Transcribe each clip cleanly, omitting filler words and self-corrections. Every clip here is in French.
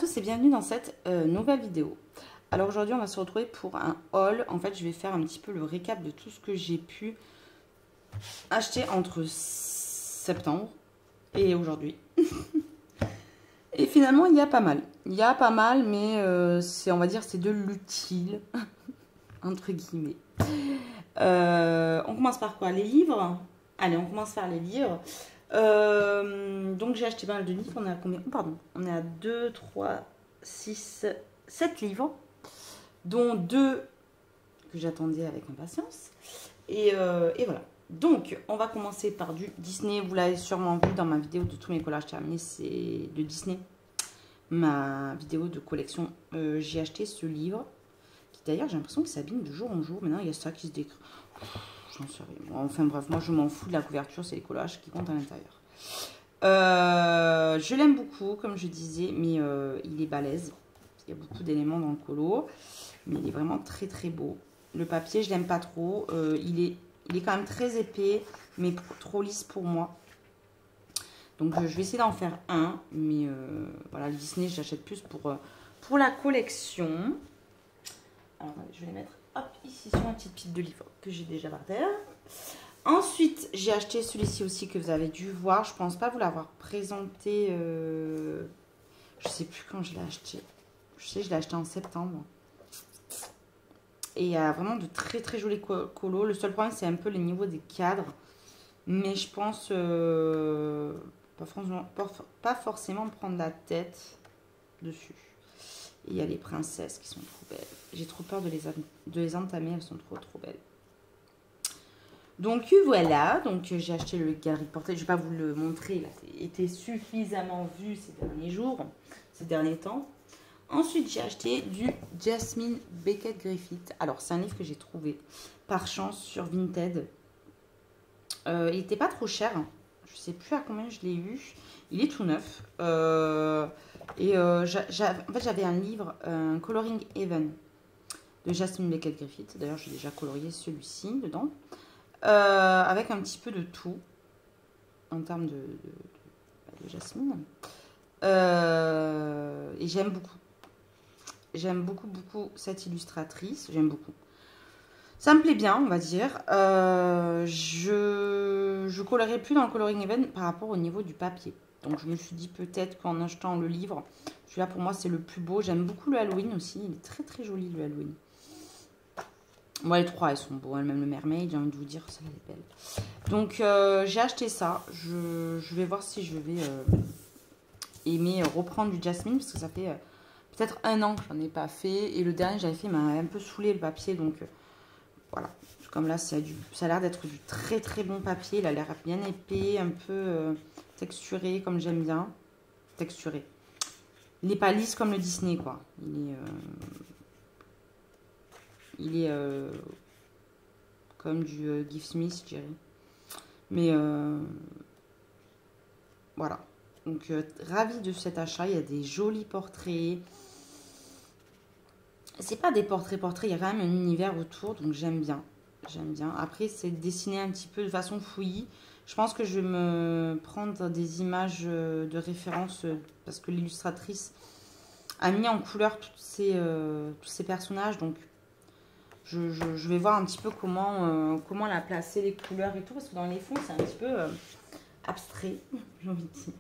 tous et bienvenue dans cette nouvelle vidéo. Alors aujourd'hui on va se retrouver pour un haul. En fait je vais faire un petit peu le récap de tout ce que j'ai pu acheter entre septembre et aujourd'hui. Et finalement il y a pas mal. Il y a pas mal mais c'est, on va dire, c'est de l'utile entre guillemets. On commence par quoi? Les livres. Allez, on commence par les livres. Donc j'ai acheté pas mal de livres. On est à combien? Pardon. On est à 2, 3, 6, 7 livres. Dont 2 que j'attendais avec impatience. Et voilà. Donc on va commencer par du Disney. Vous l'avez sûrement vu dans ma vidéo de tous mes collages terminés. C'est de Disney. Ma vidéo de collection. J'ai acheté ce livre. Qui d'ailleurs j'ai l'impression qu'il s'abîme de jour en jour. Maintenant il y a ça qui se décrit. J'en sais rien. Enfin bref, moi je m'en fous de la couverture, c'est les collages qui comptent à l'intérieur. Je l'aime beaucoup, comme je disais, mais il est balèze. Il y a beaucoup d'éléments dans le colo, mais il est vraiment très très beau. Le papier, je l'aime pas trop. Il est quand même très épais, mais trop lisse pour moi. Donc je vais essayer d'en faire un, mais voilà, le Disney, je l'achète plus pour la collection. Alors je vais les mettre hop, ici sur un petit pile de livres que j'ai déjà par terre. Ensuite, j'ai acheté celui-ci aussi que vous avez dû voir. Je pense pas vous l'avoir présenté. Je sais plus quand je l'ai acheté. Je sais, je l'ai acheté en septembre. Et il y a vraiment de très très jolis colos. Le seul problème, c'est un peu le niveau des cadres. Mais je pense pas forcément prendre la tête dessus. Et il y a les princesses qui sont trop belles. J'ai trop peur de les entamer, elles sont trop belles. Donc voilà, donc j'ai acheté le Harry Potter. Je ne vais pas vous le montrer, il a été suffisamment vu ces derniers jours, ces derniers temps. Ensuite, j'ai acheté du Jasmine Beckett Griffith. Alors, c'est un livre que j'ai trouvé par chance sur Vinted. Il n'était pas trop cher. Je ne sais plus à combien je l'ai eu. Il est tout neuf. En fait, j'avais un livre, un Coloring Heaven de Jasmine Beckett Griffith. D'ailleurs, j'ai déjà colorié celui-ci dedans. Avec un petit peu de tout en termes de Jasmine. Et j'aime beaucoup. J'aime beaucoup cette illustratrice. J'aime beaucoup. Ça me plaît bien, on va dire. Je colorerai plus dans le Coloring Heaven par rapport au niveau du papier. Donc je me suis dit peut-être qu'en achetant le livre, celui-là pour moi c'est le plus beau. J'aime beaucoup le Halloween aussi. Il est très très joli le Halloween. Moi les trois elles sont beaux. Même le Mermaid, j'ai envie de vous dire, ça est belle. Donc j'ai acheté ça. Je vais voir si je vais aimer reprendre du Jasmine. Parce que ça fait peut-être 1 an que j'en ai pas fait. Et le dernier que j'avais fait m'a un peu saoulé le papier. Donc voilà. Comme là ça a l'air d'être du très très bon papier. Il a l'air bien épais, un peu texturé comme j'aime bien. Texturé. Il n'est pas lisse comme le Disney quoi. Il est comme du Gift Smith, je dirais. Mais voilà. Donc, ravie de cet achat. Il y a des jolis portraits. C'est pas des portraits, il y a quand même un univers autour. Donc, j'aime bien. J'aime bien. Après, c'est dessiné un petit peu de façon fouillis. Je pense que je vais me prendre des images de référence parce que l'illustratrice a mis en couleur tous ces personnages. Donc, je vais voir un petit peu comment elle a placé les couleurs et tout. Parce que dans les fonds, c'est un petit peu abstrait, j'ai envie de dire.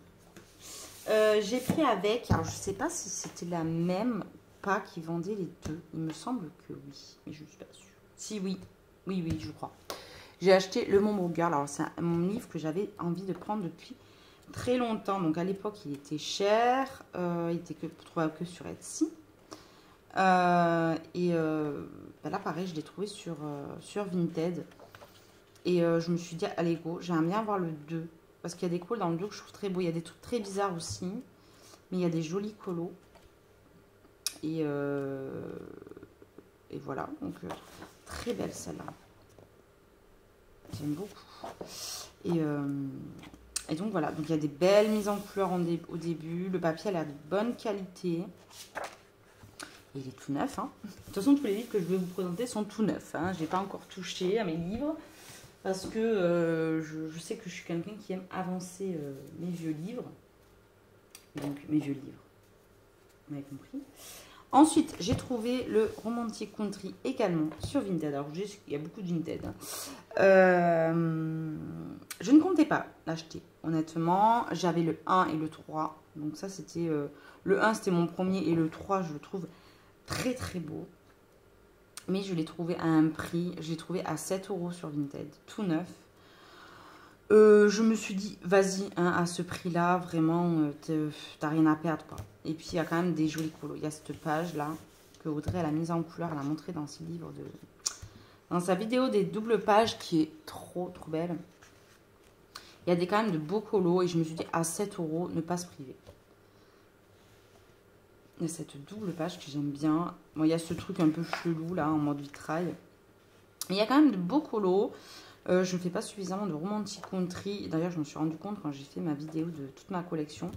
J'ai pris avec, alors je ne sais pas si c'était la même pas qui vendait les deux. Il me semble que oui, mais je ne suis pas sûre. Si, oui, je crois. J'ai acheté Le Monde Burger. Alors, c'est mon livre que j'avais envie de prendre depuis très longtemps. Donc, à l'époque, il était cher. Il était trouvable que sur Etsy. Là, pareil, je l'ai trouvé sur Vinted. Et je me suis dit, allez, go, j'aimerais bien avoir le 2. Parce qu'il y a des colos dans le 2 que je trouve très beau. Il y a des trucs très bizarres aussi. Mais il y a des jolis colos. Et voilà. Donc, très belle celle-là. J'aime beaucoup. Et donc, voilà. Donc, il y a des belles mises en couleur au début. Le papier, elle a de bonne qualité. Et il est tout neuf. Hein. De toute façon, tous les livres que je vais vous présenter sont tout neufs. Hein. Je n'ai pas encore touché à mes livres. Parce que je sais que je suis quelqu'un qui aime avancer mes vieux livres. Donc, mes vieux livres. vous m'avez compris. Ensuite, j'ai trouvé le Romantic Country également sur Vinted. Alors, il y a beaucoup de Vinted. Hein. Je ne comptais pas l'acheter, honnêtement. J'avais le 1 et le 3. Donc ça, c'était... le 1, c'était mon premier. Et le 3, je le trouve très, très beau. Mais je l'ai trouvé à un prix. Je l'ai trouvé à 7 € sur Vinted. Tout neuf. Je me suis dit, vas-y, hein, à ce prix-là, vraiment, t'as rien à perdre, quoi. Et puis, il y a quand même des jolis colos. Il y a cette page-là, que Audrey, elle a mise en couleur, elle a montré dans ses livres, dans sa vidéo des doubles pages, qui est trop, trop belle. Il y a quand même de beaux colos, et je me suis dit, à 7 €, ne pas se priver. Il y a cette double page que j'aime bien. Bon, il y a ce truc un peu chelou, là, en mode vitrail. Mais il y a quand même de beaux colos. Je ne fais pas suffisamment de Romantic Country. D'ailleurs, je me suis rendu compte quand j'ai fait ma vidéo de toute ma collection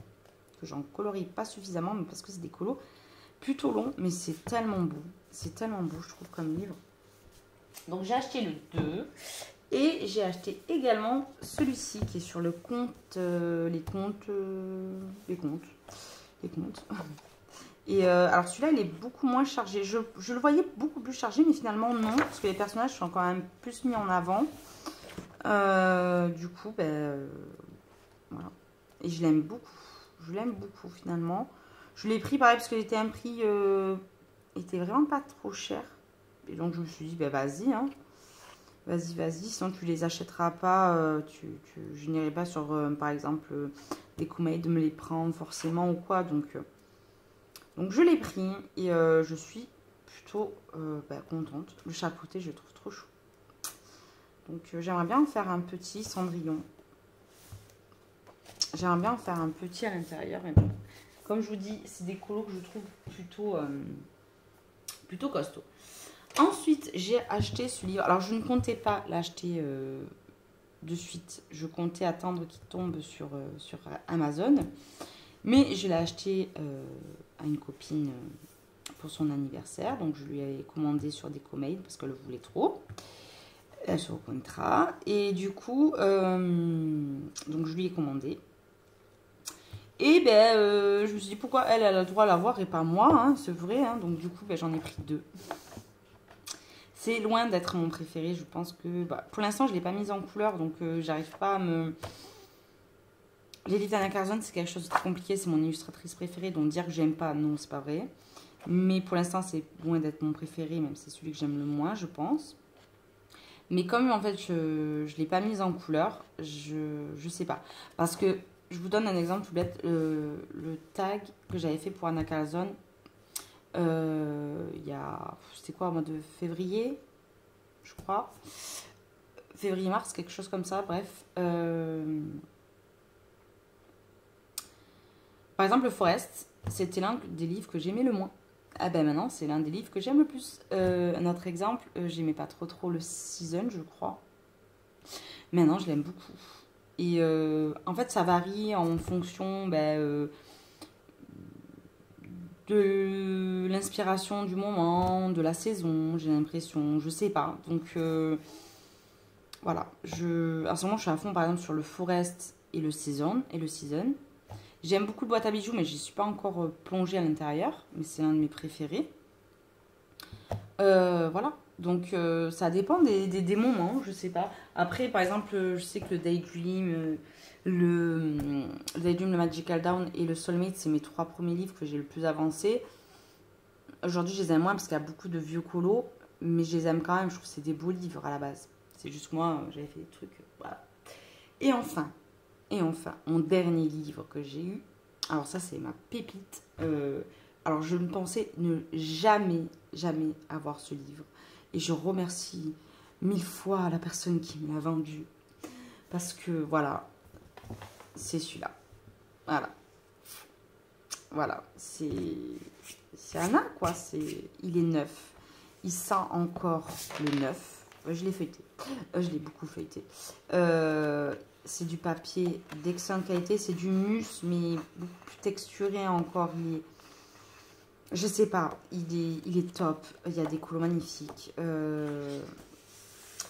que j'en colorie pas suffisamment, mais parce que c'est des colos plutôt longs, mais c'est tellement beau. C'est tellement beau, je trouve, comme livre. Donc, j'ai acheté le 2. Et j'ai acheté également celui-ci qui est sur le compte, les comptes. Et alors celui-là, il est beaucoup moins chargé. Je le voyais beaucoup plus chargé, mais finalement non, parce que les personnages sont quand même plus mis en avant. Du coup, voilà. Et je l'aime beaucoup. Je l'aime beaucoup finalement. Je l'ai pris pareil parce que c'était un prix, était vraiment pas trop cher. Et donc je me suis dit, vas-y, hein. Vas-y, sinon tu les achèteras pas. Je n'irai pas sur, par exemple, des Koumei de me les prendre forcément ou quoi. Donc je l'ai pris et je suis plutôt contente. Le chapeauté, je le trouve trop chou. Donc j'aimerais bien en faire un petit Cendrillon. J'aimerais bien en faire un petit à l'intérieur. Mais bon, comme je vous dis, c'est des colos que je trouve plutôt costauds. Ensuite, j'ai acheté ce livre. Alors, je ne comptais pas l'acheter de suite. Je comptais attendre qu'il tombe sur Amazon. Mais je l'ai acheté à une copine pour son anniversaire. Donc, je lui ai commandé sur Decomaid parce qu'elle le voulait trop. Sur Contra. Et du coup, donc je lui ai commandé. Et je me suis dit pourquoi elle a le droit à l'avoir et pas moi. Hein, c'est vrai. Hein, donc, du coup, j'en ai pris 2. C'est loin d'être mon préféré. Je pense que pour l'instant, je ne l'ai pas mise en couleur. Donc, j'arrive pas à me... Les livres d'Anna Carzon, c'est quelque chose de très compliqué. C'est mon illustratrice préférée. Donc, dire que j'aime pas, non, c'est pas vrai. Mais pour l'instant, c'est loin d'être mon préféré. Même c'est celui que j'aime le moins, je pense. Mais comme, en fait, je ne l'ai pas mise en couleur, je sais pas. Parce que, je vous donne un exemple tout bête. Le tag que j'avais fait pour Anna Carzon, il y a, c'était quoi, au mois de février, je crois, février-mars, quelque chose comme ça, bref. Par exemple, le Forest, c'était l'un des livres que j'aimais le moins. Ah maintenant, c'est l'un des livres que j'aime le plus. Un autre exemple, j'aimais pas trop le Season, je crois. Maintenant, je l'aime beaucoup. Et en fait, ça varie en fonction de l'inspiration du moment, de la saison, j'ai l'impression, je sais pas. Donc voilà, à ce moment je suis à fond par exemple sur le Forest et le Season. J'aime beaucoup le boîte à bijoux, mais j'y suis pas encore plongée à l'intérieur, mais c'est l'un de mes préférés. Voilà, donc ça dépend des moments, je sais pas. Après, par exemple, je sais que le Daydream, le Magical Down et le Soulmate, c'est mes 3 premiers livres que j'ai le plus avancé. Aujourd'hui, je les aime moins parce qu'il y a beaucoup de vieux colos, mais je les aime quand même. Je trouve que c'est des beaux livres à la base. C'est juste moi, j'avais fait des trucs, voilà. Et enfin, mon dernier livre que j'ai eu. Alors ça, c'est ma pépite. Alors je ne pensais ne jamais avoir ce livre. Et je remercie 1000 fois la personne qui me l'a vendu. Parce que voilà, c'est celui-là. Voilà, c'est Anna, quoi. Il est neuf. Il sent encore le neuf. Je l'ai feuilleté. Je l'ai beaucoup feuilleté. C'est du papier d'excellente qualité. C'est du mus, mais beaucoup plus texturé encore. Je sais pas. Il est top. Il y a des colos magnifiques.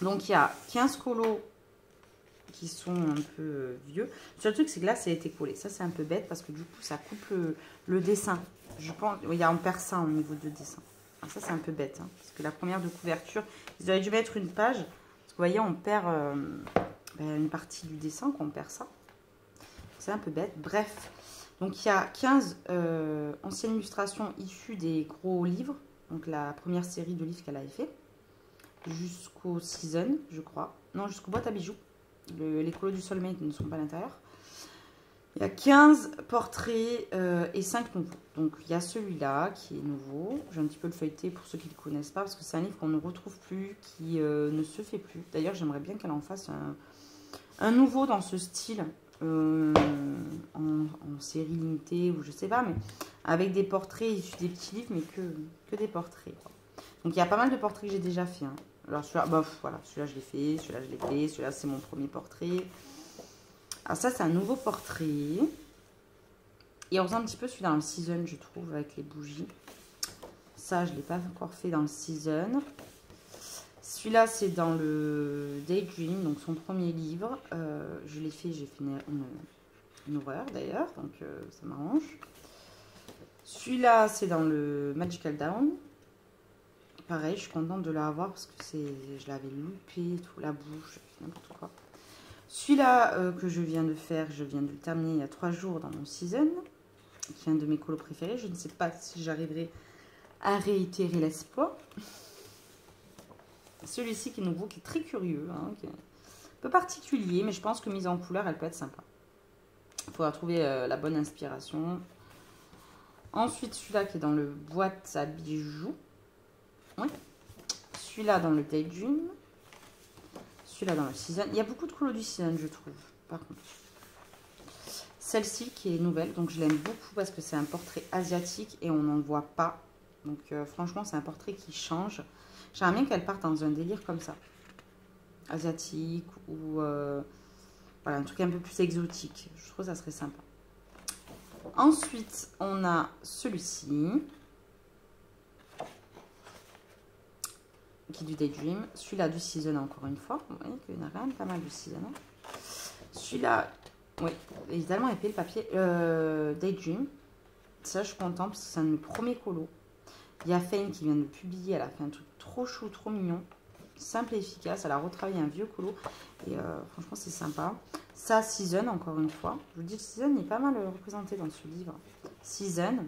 Donc, il y a 15 colos qui sont un peu vieux. Le seul truc, c'est que là, ça a été collé. Ça, c'est un peu bête parce que du coup, ça coupe le dessin. Je pense, oui, on perd ça au niveau de dessin. Alors ça, c'est un peu bête, hein, parce que la première de couverture, ils auraient dû mettre une page. Parce que vous voyez, on perd une partie du dessin, qu'on perd ça. C'est un peu bête. Bref, donc il y a 15 anciennes illustrations issues des gros livres. Donc la première série de livres qu'elle avait fait. Jusqu'au season, je crois. Non, jusqu'au boîte à bijoux. Les colos du Soulmate ne sont pas à l'intérieur. Il y a 15 portraits et 5 nouveaux. Donc il y a celui-là qui est nouveau. J'ai un petit peu le feuilleté pour ceux qui ne le connaissent pas, parce que c'est un livre qu'on ne retrouve plus, qui ne se fait plus. D'ailleurs, j'aimerais bien qu'elle en fasse un nouveau dans ce style, en série limitée ou je sais pas, mais avec des portraits issus des petits livres, mais que des portraits, quoi. Donc il y a pas mal de portraits que j'ai déjà fait, hein. Alors celui-là, bah, voilà, celui-là je l'ai fait, celui-là je l'ai fait, celui-là c'est mon premier portrait. Alors ça, c'est un nouveau portrait. Il ressemble un petit peu celui dans le season, je trouve, avec les bougies. Ça, je ne l'ai pas encore fait dans le season. Celui-là, c'est dans le Daydream, donc son premier livre. Je l'ai fait, j'ai fait une horreur d'ailleurs, donc ça m'arrange. Celui-là, c'est dans le Magical Down. Pareil, je suis contente de l'avoir parce que je l'avais loupé, tout, la bouche, n'importe quoi. Celui-là que je viens de faire, je viens de le terminer il y a 3 jours dans mon season, qui est un de mes colos préférés. Je ne sais pas si j'arriverai à réitérer l'espoir. Celui-ci qui est nouveau, qui est très curieux, hein, qui est un peu particulier, mais je pense que mise en couleur, elle peut être sympa. Il faudra trouver la bonne inspiration. Ensuite, celui-là qui est dans le boîte à bijoux. Oui. Celui-là dans le Daydream. Celui-là dans le season. Il y a beaucoup de colos du season, je trouve, par contre. Celle-ci qui est nouvelle, donc je l'aime beaucoup parce que c'est un portrait asiatique et on n'en voit pas. Donc franchement, c'est un portrait qui change. J'aimerais bien qu'elle parte dans un délire comme ça. Asiatique ou voilà, un truc un peu plus exotique. Je trouve que ça serait sympa. Ensuite, on a celui-ci. Qui est du Daydream. Celui-là du season encore une fois. Vous voyez qu'il y en a quand même pas mal du season. Hein. Celui-là, oui, il est tellement épais le papier. Daydream. Ça, je suis contente parce que c'est un de mes premiers colos. Il y a Fane qui vient de publier. Elle a fait un truc trop chou, trop mignon. Simple et efficace. Elle a retravaillé un vieux colo. Et franchement, c'est sympa. Ça, season, encore une fois. Je vous dis, le season est pas mal représenté dans ce livre. Season.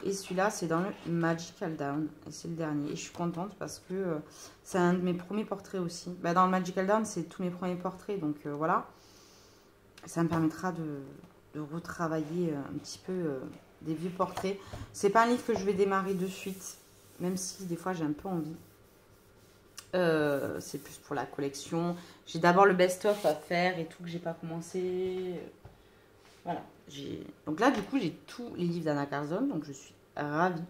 Et celui-là, c'est dans le Magical Down. Et c'est le dernier. Et je suis contente parce que c'est un de mes premiers portraits aussi. Bah, dans le Magical Down, c'est tous mes premiers portraits. Donc voilà. Ça me permettra de retravailler un petit peu des vieux portraits. C'est pas un livre que je vais démarrer de suite. Même si des fois, j'ai un peu envie. C'est plus pour la collection. J'ai d'abord le best-of à faire et tout que j'ai pas commencé. Voilà. Donc là, du coup, j'ai tous les livres d'Anna Carzon, donc je suis ravie.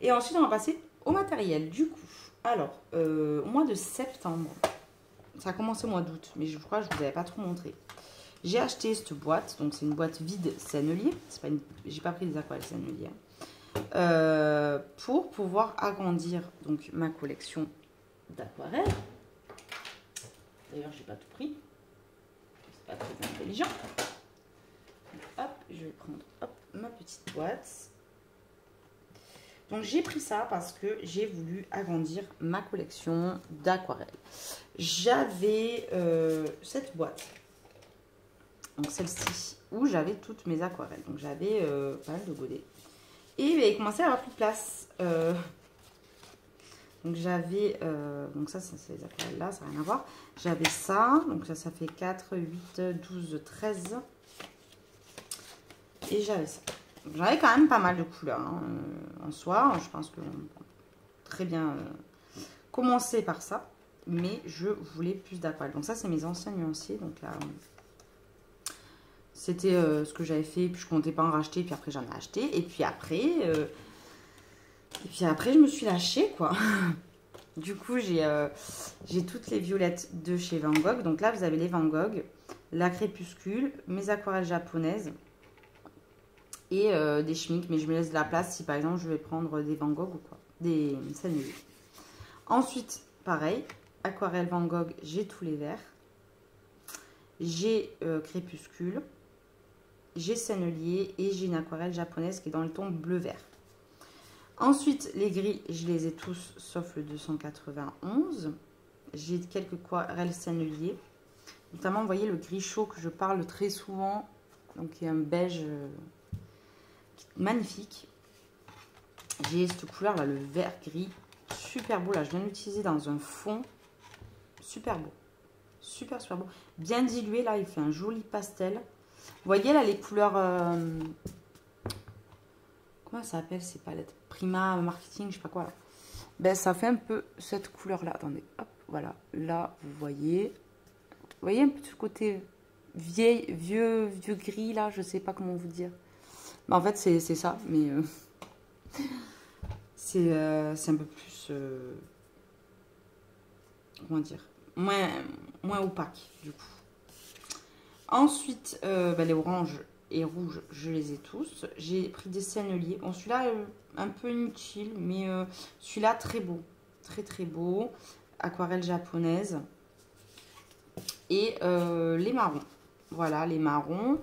Et ensuite, on va passer au matériel. Du coup, alors, au mois de septembre, ça a commencé au mois d'août, mais je crois que je ne vous avais pas trop montré. J'ai acheté cette boîte, donc c'est une boîte vide Sennelier. J'ai pas pris des aquarelles Sennelier. Pour pouvoir agrandir donc ma collection d'aquarelles. D'ailleurs, j'ai pas tout pris. C'est pas très intelligent. Hop, je vais prendre ma petite boîte. Donc j'ai pris ça parce que j'ai voulu agrandir ma collection d'aquarelles. J'avais cette boîte, donc celle-ci, où j'avais toutes mes aquarelles. Donc j'avais pas mal de godets. Et il commençait à avoir plus de place. Donc j'avais, donc ça c'est les aquarelles là, ça n'a rien à voir. J'avais ça, donc ça fait 4, 8, 12, 13. Et j'avais ça. J'avais quand même pas mal de couleurs hein, en soi. Je pense que très bien commencer par ça. Mais je voulais plus d'aquarelle. Donc ça, c'est mes anciens nuanciers. Donc là, c'était ce que j'avais fait. Puis je comptais pas en racheter. Puis après, j'en ai acheté. Et puis après, je me suis lâchée, quoi. Du coup, j'ai toutes les violettes de chez Van Gogh. Donc là, vous avez les Van Gogh, la Crépuscule, mes aquarelles japonaises. Et des Schmincks, mais je me laisse de la place si par exemple je vais prendre des Van Gogh ou quoi, des Sennelier. Ensuite, pareil, aquarelle Van Gogh, j'ai tous les verts. J'ai Crépuscule. j'ai Sennelier et j'ai une aquarelle japonaise qui est dans le ton bleu-vert. Ensuite, les gris, je les ai tous sauf le 291. J'ai quelques aquarelles Sennelier. Notamment, vous voyez le gris chaud que je parle très souvent. Donc, il y a un beige magnifique. J'ai cette couleur là, le vert gris. Super beau là, je viens de l'utiliser dans un fond. Super beau. Super beau. Bien dilué là, il fait un joli pastel. Vous voyez là les couleurs... comment ça s'appelle ces palettes? Prima Marketing, je sais pas quoi là. Ben ça fait un peu cette couleur là. Attendez, hop, voilà. Là, vous voyez un peu ce côté vieux gris là, je sais pas comment vous dire. Ben, en fait c'est ça, mais c'est un peu plus... comment dire, moins opaque du coup. Ensuite, les oranges et rouges, je les ai tous. J'ai pris des Sennelier. Bon, celui-là, un peu inutile, mais celui-là, très beau. Très beau. Aquarelle japonaise. Et les marrons. Voilà, les marrons.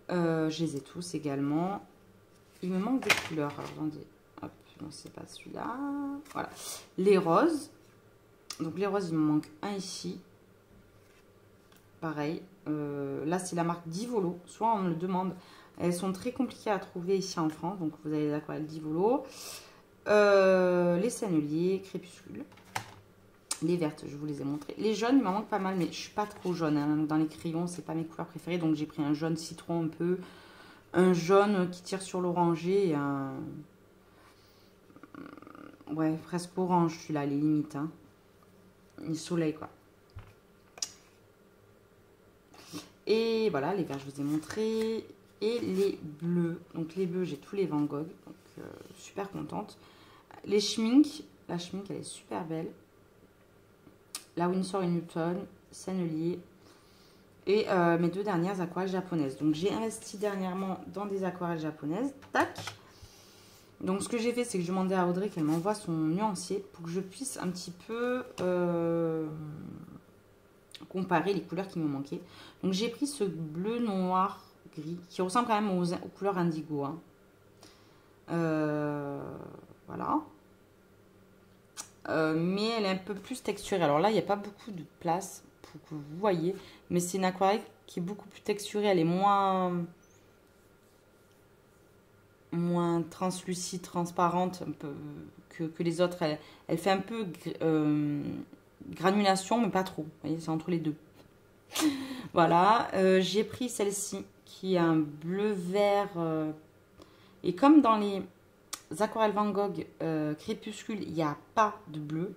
Je les ai tous également. Il me manque des couleurs. Alors, attendez. Hop, non, c'est pas celui-là. Voilà. Les roses. Donc, les roses, il me manque un ici. Pareil. Là, c'est la marque Divolo. Soit on me le demande. Elles sont très compliquées à trouver ici en France. Donc, vous avez les aquarelles Divolo. Les Sennelier, Crépuscule. Les vertes, je vous les ai montrées. Les jaunes, il m'en manque pas mal, mais je suis pas trop jaune. Hein. Dans les crayons, c'est pas mes couleurs préférées. Donc, j'ai pris un jaune citron un peu. Un jaune qui tire sur l'oranger. Et un... ouais, presque orange, celui-là, les limites. Hein. Le soleil, quoi. Et voilà, les verts, je vous ai montré. Et les bleus. Donc, les bleus, j'ai tous les Van Gogh. Donc, super contente. Les Schmink. La Schmink, elle est super belle. La Winsor & Newton, Sennelier. Et mes deux dernières aquarelles japonaises. Donc, j'ai investi dernièrement dans des aquarelles japonaises. Tac. Donc, ce que j'ai fait, c'est que je demandais à Audrey qu'elle m'envoie son nuancier pour que je puisse un petit peu... comparer les couleurs qui me manquaient. Donc j'ai pris ce bleu noir gris qui ressemble quand même aux couleurs indigo. Hein. Voilà. Mais elle est un peu plus texturée. Alors là, il n'y a pas beaucoup de place pour que vous voyez. Mais c'est une aquarelle qui est beaucoup plus texturée. Elle est moins translucide, transparente un peu, que les autres. Elle fait un peu... granulation, mais pas trop. Vous voyez, c'est entre les deux. Voilà. J'ai pris celle-ci, qui est un bleu-vert. Et comme dans les aquarelles Van Gogh Crépuscule, il n'y a pas de bleu,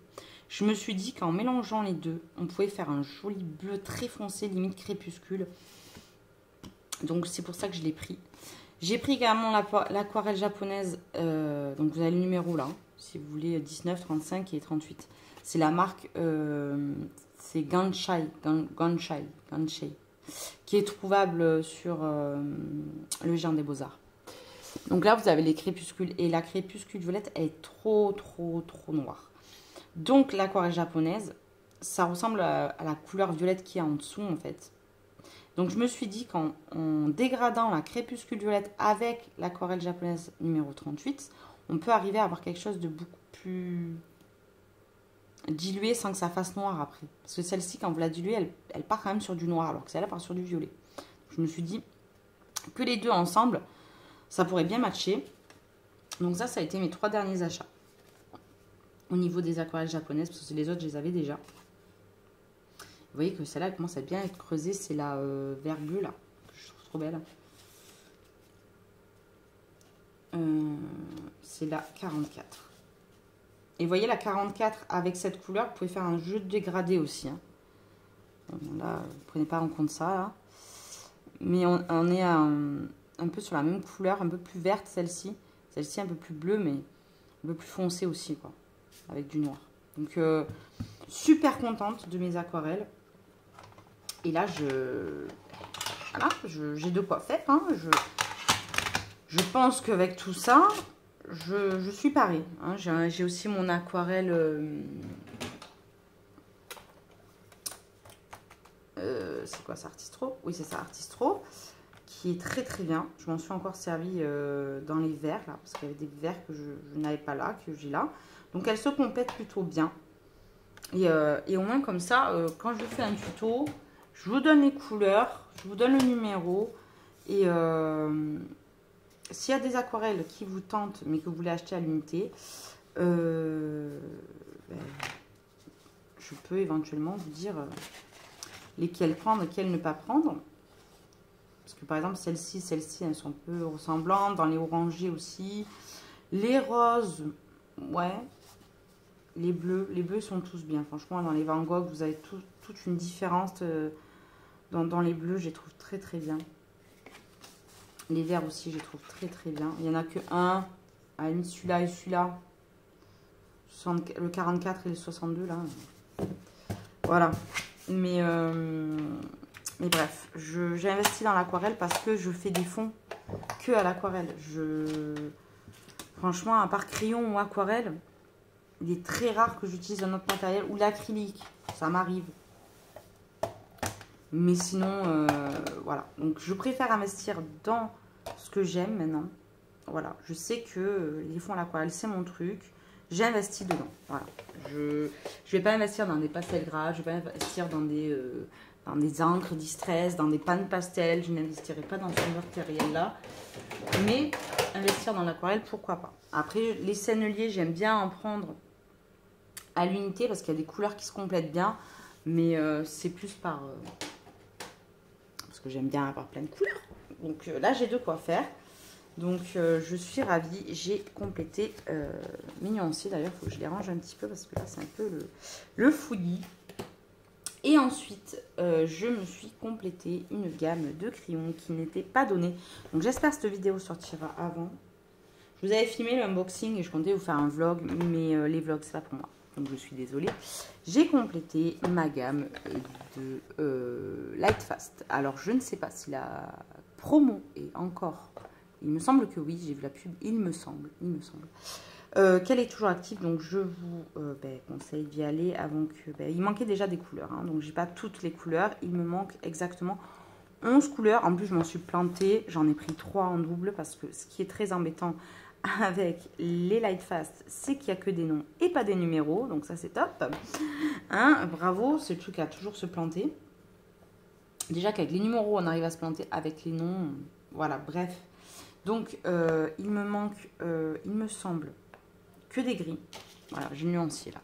je me suis dit qu'en mélangeant les deux, on pouvait faire un joli bleu très foncé, limite crépuscule. Donc, c'est pour ça que je l'ai pris. J'ai pris également l'aquarelle japonaise. Donc, vous avez le numéro là, si vous voulez, 19, 35 et 38. C'est la marque, c'est Ganshai, qui est trouvable sur le Géant des Beaux-Arts. Donc là, vous avez les crépuscules. Et la crépuscule violette, elle est trop noire. Donc, l'aquarelle japonaise, ça ressemble à la couleur violette qui est en dessous, en fait. Donc, je me suis dit qu'en dégradant la crépuscule violette avec l'aquarelle japonaise numéro 38, on peut arriver à avoir quelque chose de beaucoup plus... diluée sans que ça fasse noir après. Parce que celle-ci, quand vous la diluez, elle part quand même sur du noir, alors que celle-là part sur du violet. Je me suis dit que les deux ensemble, ça pourrait bien matcher. Donc ça a été mes 3 derniers achats. Au niveau des aquarelles japonaises, parce que les autres, je les avais déjà. Vous voyez que celle-là, elle commence à bien être creusée. C'est la vert bleu, là, que je trouve trop belle. C'est la 44. Et vous voyez la 44 avec cette couleur, vous pouvez faire un jeu de dégradé aussi. Hein. Bon, là, vous ne prenez pas en compte ça. Là. Mais on est un peu sur la même couleur, un peu plus verte celle-ci. Celle-ci un peu plus bleue, mais un peu plus foncée aussi, quoi. Avec du noir. Donc, super contente de mes aquarelles. Et là, voilà, j'ai de quoi faire. Hein. Je pense qu'avec tout ça... Je suis parée. Hein. J'ai aussi mon aquarelle. C'est quoi ça, Artistro? Oui, c'est ça, Artistro. qui est très très bien. Je m'en suis encore servi dans les verres là, parce qu'il y avait des verres que je n'avais pas là, que j'ai là. Donc elle se complète plutôt bien. Et au moins comme ça, quand je fais un tuto, je vous donne les couleurs, je vous donne le numéro. Et s'il y a des aquarelles qui vous tentent, mais que vous voulez acheter à l'unité, ben, je peux éventuellement vous dire lesquelles prendre, lesquelles ne pas prendre. Parce que par exemple, celles-ci, elles sont un peu ressemblantes. Dans les orangés aussi. Les roses, ouais. Les bleus sont tous bien. Franchement, dans les Van Gogh, vous avez toute une différence. Dans les bleus, je les trouve très très bien. Les verts aussi, je les trouve très très bien. Il n'y en a que un. À celui-là et celui-là. Le 44 et le 62 là. Voilà. Mais bref, j'ai investi dans l'aquarelle parce que je fais des fonds que à l'aquarelle. Franchement, à part crayon ou aquarelle, il est très rare que j'utilise un autre matériel ou l'acrylique. Ça m'arrive. Mais sinon, voilà. Donc, je préfère investir dans ce que j'aime maintenant. Voilà. Je sais que les fonds à l'aquarelle, c'est mon truc. J'investis dedans. Voilà. Je vais pas investir dans des pastels gras. Je vais pas investir dans des encres distress, dans des pannes pastel. Je n'investirai pas dans ce matériel-là. Mais investir dans l'aquarelle, pourquoi pas. Après, les senneliers, j'aime bien en prendre à l'unité parce qu'il y a des couleurs qui se complètent bien. Mais c'est plus parce que j'aime bien avoir plein de couleurs. Donc là, j'ai de quoi faire. Donc je suis ravie. J'ai complété mes nuanciers. D'ailleurs, il faut que je les range un petit peu parce que là, c'est un peu le fouillis. Et ensuite, je me suis complété une gamme de crayons qui n'était pas donnée. Donc j'espère que cette vidéo sortira avant. Je vous avais filmé l'unboxing et je comptais vous faire un vlog. Mais les vlogs, c'est pas pour moi. Donc je suis désolée. J'ai complété ma gamme de Lightfast. Alors je ne sais pas si la promo est encore... Il me semble que oui, j'ai vu la pub. Il me semble. Qu'elle est toujours active. Donc je vous conseille d'y aller avant que... il manquait déjà des couleurs. Hein, donc j'ai pas toutes les couleurs. Il me manque exactement 11 couleurs. En plus je m'en suis plantée. J'en ai pris 3 en double. Parce que ce qui est très embêtant avec les Lightfast, c'est qu'il n'y a que des noms et pas des numéros. Donc ça c'est top. Hein, bravo, c'est le truc à toujours se planter. Déjà qu'avec les numéros, on arrive à se planter. Avec les noms, voilà, bref. Donc il me manque, il me semble, que des gris. Voilà, j'ai le nuancier là.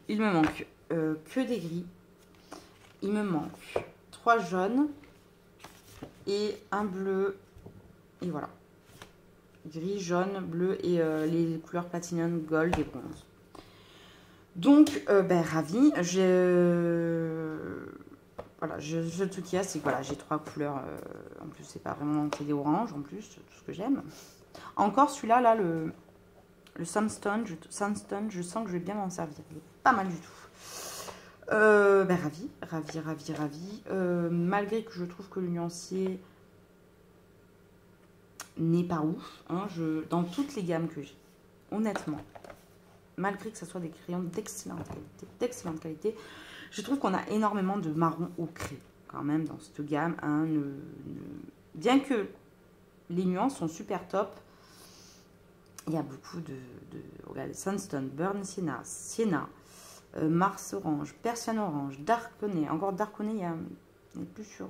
Il me manque que des gris. Il me manque 3 jaunes et un bleu. Et voilà. Gris, jaune, bleu et les couleurs platinum, gold et bronze. Donc, ravie. Voilà, le truc qu'il y a, c'est que voilà, j'ai 3 couleurs. En plus, c'est pas vraiment des oranges, en plus, tout ce que j'aime. Encore celui-là, là, le Sunstone, je sens que je vais bien m'en servir. Il est pas mal du tout. Ravie. Malgré que je trouve que le nuancier n'est pas ouf, hein, dans toutes les gammes que j'ai, honnêtement, malgré que ce soit des crayons d'excellente qualité, je trouve qu'on a énormément de marron ocré quand même dans cette gamme. Hein, bien que les nuances sont super top, il y a beaucoup regardez, Sunstone, Burn Sienna, Mars Orange, Persian Orange, Dark-Honey. Encore Dark-Honey, il est plus sur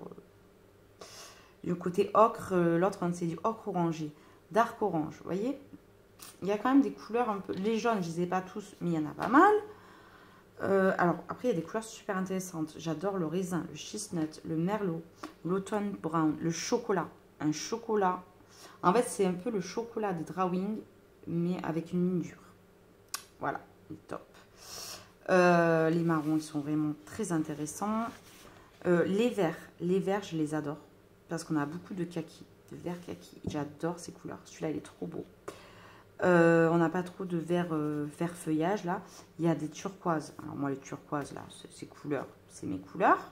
le côté ocre. L'autre, c'est du ocre orangé. Dark Orange, vous voyez, il y a quand même des couleurs un peu... Les jaunes, je ne les ai pas tous, mais il y en a pas mal. Alors, après, il y a des couleurs super intéressantes. J'adore le raisin, le chestnut, le merlot, l'automne brown, le chocolat. Un chocolat. En fait, c'est un peu le chocolat des drawing, mais avec une ligne dure. Voilà, top. Les marrons, ils sont vraiment très intéressants. Les verts, je les adore. Parce qu'on a beaucoup de kaki, de vert kaki. J'adore ces couleurs. Celui-là, il est trop beau. On n'a pas trop de vert feuillage là. Il y a des turquoises. Alors moi les turquoises là, ces couleurs, c'est mes couleurs.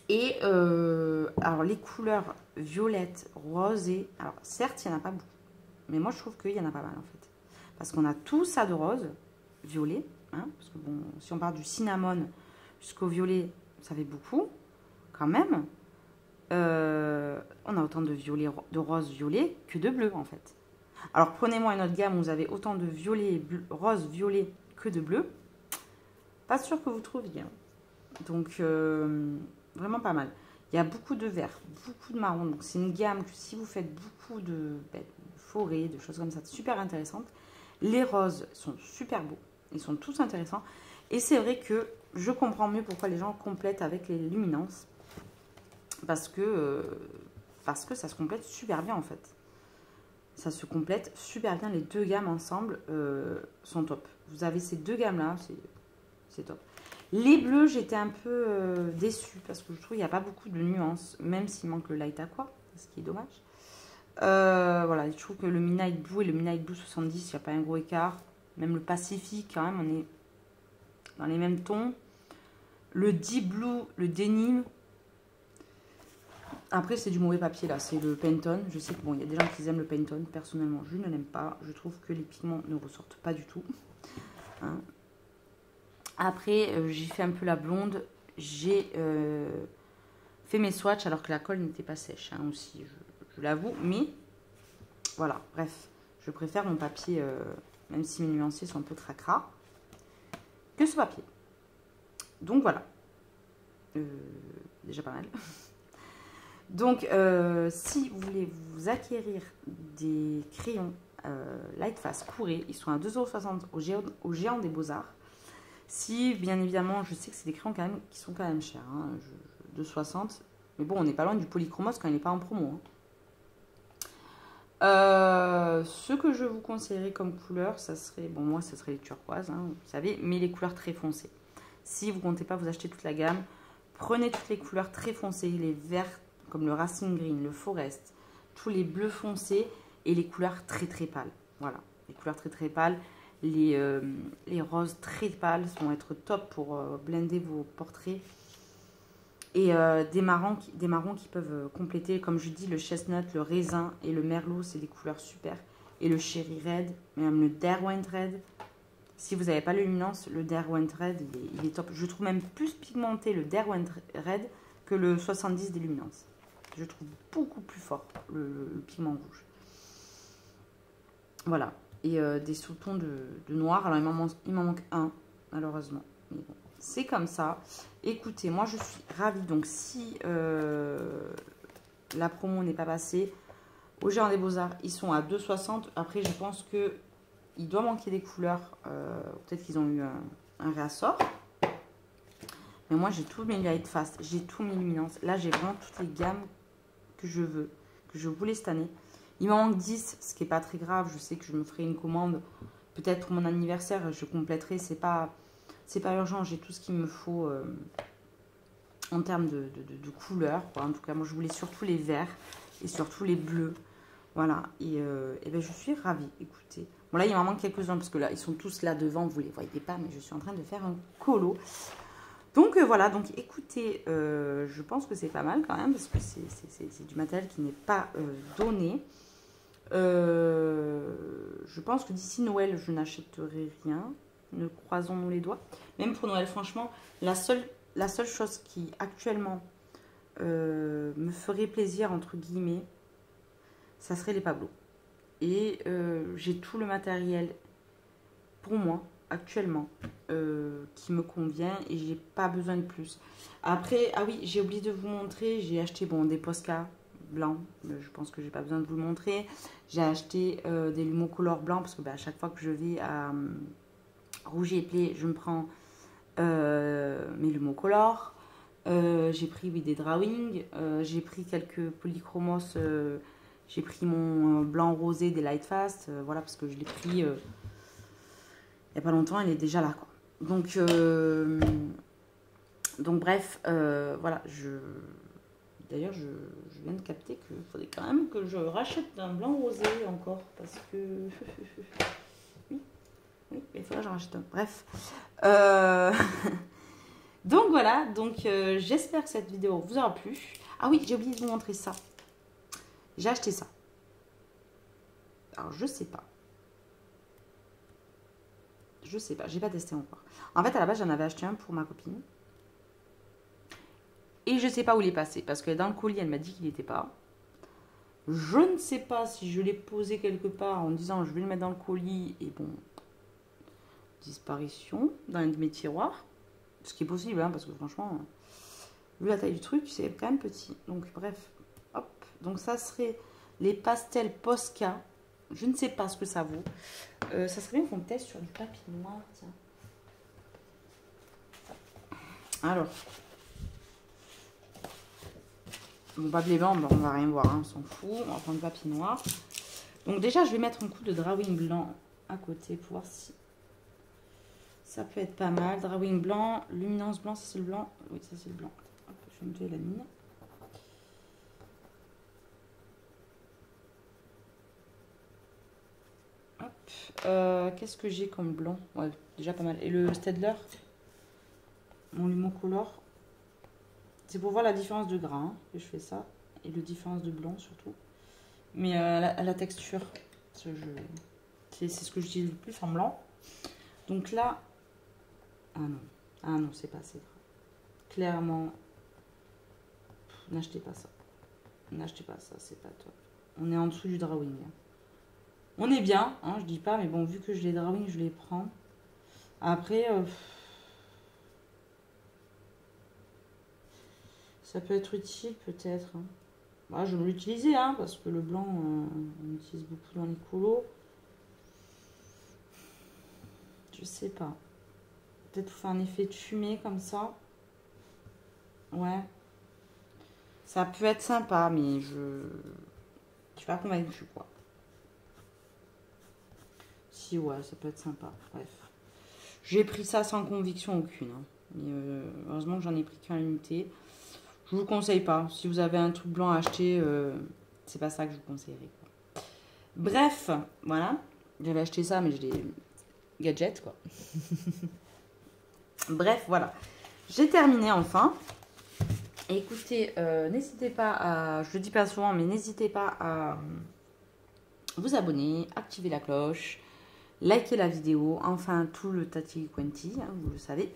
Et alors les couleurs violettes, rosées. Alors certes il n'y en a pas beaucoup, mais moi je trouve qu'il y en a pas mal en fait. Parce qu'on a tout ça de rose, violet. Hein, parce que bon, si on part du cinnamon jusqu'au violet, ça fait beaucoup quand même. on a autant de violet, de rose violet que de bleu en fait. Alors prenez-moi une autre gamme où vous avez autant de violet, bleu, rose, violet que de bleu. Pas sûr que vous trouviez. Hein. Donc vraiment pas mal. Il y a beaucoup de vert, beaucoup de marron. Donc c'est une gamme que si vous faites beaucoup de forêts, de choses comme ça, super intéressantes. Les roses sont super beaux. Ils sont tous intéressants. Et c'est vrai que je comprends mieux pourquoi les gens complètent avec les luminances. Parce que ça se complète super bien en fait. Ça se complète super bien. Les deux gammes ensemble sont top. Vous avez ces deux gammes là, c'est top. Les bleus, j'étais un peu déçue parce que je trouve qu'il n'y a pas beaucoup de nuances, même s'il manque le light aqua, ce qui est dommage. Voilà, je trouve que le Midnight Blue et le Midnight Blue 70, il n'y a pas un gros écart. Même le Pacifique, quand même, on est dans les mêmes tons. Le Deep Blue, le Denim. Après, c'est du mauvais papier, là. C'est le Pantone. Je sais que bon, il y a des gens qui aiment le Pantone. Personnellement, je ne l'aime pas. Je trouve que les pigments ne ressortent pas du tout. Hein. Après, j'ai fait un peu la blonde. J'ai fait mes swatchs alors que la colle n'était pas sèche hein, aussi, je l'avoue. Mais voilà, bref, je préfère mon papier, même si mes nuanciers sont un peu cracra, que ce papier. Donc voilà, déjà pas mal. Donc, si vous voulez vous acquérir des crayons Lightfast Couré, ils sont à 2,60 € au Géant des Beaux-Arts. Si, bien évidemment, je sais que c'est des crayons quand même, qui sont quand même chers, hein, 2,60 €. Mais bon, on n'est pas loin du Polychromos quand il n'est pas en promo. Hein. Ce que je vous conseillerais comme couleur, ça serait, bon moi, ça serait les turquoises, hein, vous savez, mais les couleurs très foncées. Si vous ne comptez pas vous acheter toute la gamme, prenez toutes les couleurs très foncées, les verts comme le Racing Green, le Forest, tous les bleus foncés et les couleurs très très pâles. Voilà, les couleurs très très pâles. Les roses très pâles vont être top pour blender vos portraits. Et des marrons qui peuvent compléter, comme je dis, le chestnut, le raisin et le merlot, c'est des couleurs super. Et le cherry red, même le Derwent red. Si vous n'avez pas le luminance, le Derwent red, il est top. Je trouve même plus pigmenté le Derwent red que le 70 des luminances. Je trouve beaucoup plus fort le pigment rouge. Voilà. Et des sous-tons de noir. Alors, il m'en manque un, malheureusement. Mais bon, c'est comme ça. Écoutez, moi, je suis ravie. Donc, si la promo n'est pas passée, au Géant des Beaux-Arts, ils sont à 2,60 €. Après, je pense qu'il doit manquer des couleurs. Peut-être qu'ils ont eu un réassort. Mais moi, j'ai tous mes Lightfast. J'ai tous mes luminances. Là, j'ai vraiment toutes les gammes que je veux, que je voulais cette année. Il m'en manque 10, ce qui n'est pas très grave. Je sais que je me ferai une commande. Peut-être pour mon anniversaire, je compléterai. C'est pas urgent. J'ai tout ce qu'il me faut en termes de couleurs. En tout cas, moi, je voulais surtout les verts et surtout les bleus. Voilà. Et ben, je suis ravie. Écoutez. Bon, là, il m'en manque quelques-uns parce que là, ils sont tous là devant. Vous ne les voyez pas, mais je suis en train de faire un colo. Donc voilà, donc écoutez, je pense que c'est pas mal quand même, parce que c'est du matériel qui n'est pas donné. Je pense que d'ici Noël, je n'achèterai rien. Ne croisons-nous les doigts. Même pour Noël, franchement, la seule chose qui actuellement me ferait plaisir, entre guillemets, ça serait les Pablo. Et j'ai tout le matériel pour moi actuellement qui me convient et j'ai pas besoin de plus. Après, ah oui, j'ai oublié de vous montrer, j'ai acheté bon des Posca blancs, je pense que j'ai pas besoin de vous le montrer. J'ai acheté des Lumocolor blancs parce que à chaque fois que je vais à Rouget et Play, je me prends mes Lumocolor. J'ai pris oui, des Drawing, j'ai pris quelques Polychromos, j'ai pris mon blanc rosé des Lightfast, voilà parce que je l'ai pris il n'y a pas longtemps, elle est déjà là quoi. Donc bref, voilà, d'ailleurs je viens de capter qu'il faudrait quand même que je rachète un blanc rosé encore parce que oui, il faudrait que j'en rachète un. Bref, donc voilà, donc j'espère que cette vidéo vous aura plu. Ah oui, j'ai oublié de vous montrer ça. J'ai acheté ça. Alors je sais pas, j'ai pas testé encore. En fait, à la base, j'en avais acheté un pour ma copine. Et je ne sais pas où il est passé. Parce que dans le colis, elle m'a dit qu'il n'était pas. Je ne sais pas si je l'ai posé quelque part en disant je vais le mettre dans le colis. Et bon, disparition dans un de mes tiroirs. Ce qui est possible, hein, parce que franchement, vu la taille du truc, c'est quand même petit. Donc bref, hop. Donc ça serait les pastels Posca. Je ne sais pas ce que ça vaut. Ça serait bien qu'on teste sur du papier noir, tiens. Alors. Bon, papier blanc, on va rien voir, hein, on s'en fout. On va prendre le papier noir. Donc déjà, je vais mettre un coup de drawing blanc à côté pour voir si ça peut être pas mal. Drawing blanc, luminance blanc, ça c'est le blanc. Oui, ça c'est le blanc. Hop, je vais enlever la mine. Qu'est-ce que j'ai comme blanc? Ouais, déjà pas mal. Et le Staedtler, mon Lumocolor, c'est pour voir la différence de gras hein, que je fais ça. Et la différence de blanc surtout. Mais à la texture, c'est ce que j'utilise le plus en blanc. Donc là, ah non, c'est pas assez gras. Clairement, n'achetez pas ça. N'achetez pas ça, c'est pas top. On est en dessous du drawing. On est bien, hein, je dis pas, mais bon, vu que je les drawing, je les prends. Après, ça peut être utile peut-être. Hein. Bah, je vais l'utiliser, hein, parce que le blanc, on utilise beaucoup dans les colos. Je sais pas. Peut-être pour faire un effet de fumée comme ça. Ouais. Ça peut être sympa, mais je suis pas convaincue, quoi. Si, ouais, ça peut être sympa. Bref. J'ai pris ça sans conviction aucune. Hein. Mais heureusement que j'en ai pris qu'un unité. Je vous conseille pas. Si vous avez un truc blanc à acheter, c'est pas ça que je vous conseillerais. Quoi. Bref, voilà. J'avais acheté ça, mais je l'ai gadget, quoi. Bref, voilà. J'ai terminé enfin. Écoutez, n'hésitez pas à... Je le dis pas souvent, mais n'hésitez pas à vous abonner, activer la cloche, liker la vidéo, enfin tout le tati quanti, hein, vous le savez.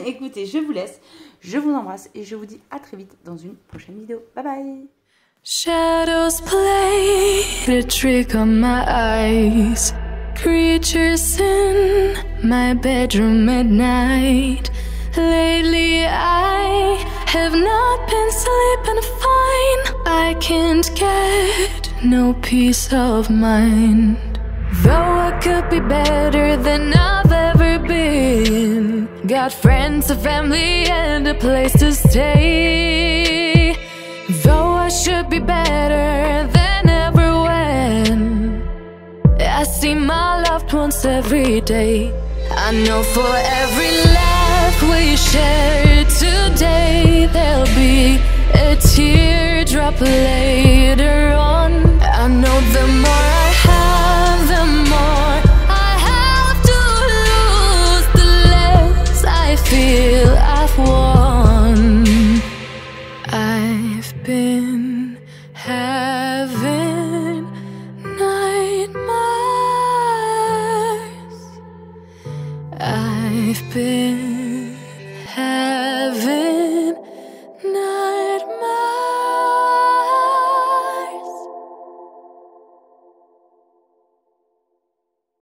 Écoutez, je vous laisse, je vous embrasse et je vous dis à très vite dans une prochaine vidéo. Bye bye. Shadows play a trick on my eyes. Creatures in my bedroom at night. Lately I have not been sleeping fine. I can't get no peace of mind. Though I could be better than I've ever been. Got friends, a family and a place to stay. Though I should be better than ever when I see my loved ones every day. I know for every laugh we share today, there'll be a teardrop later on. I know the more I have, the more I have to lose, the less I feel I've won. I've been having nightmares. I've been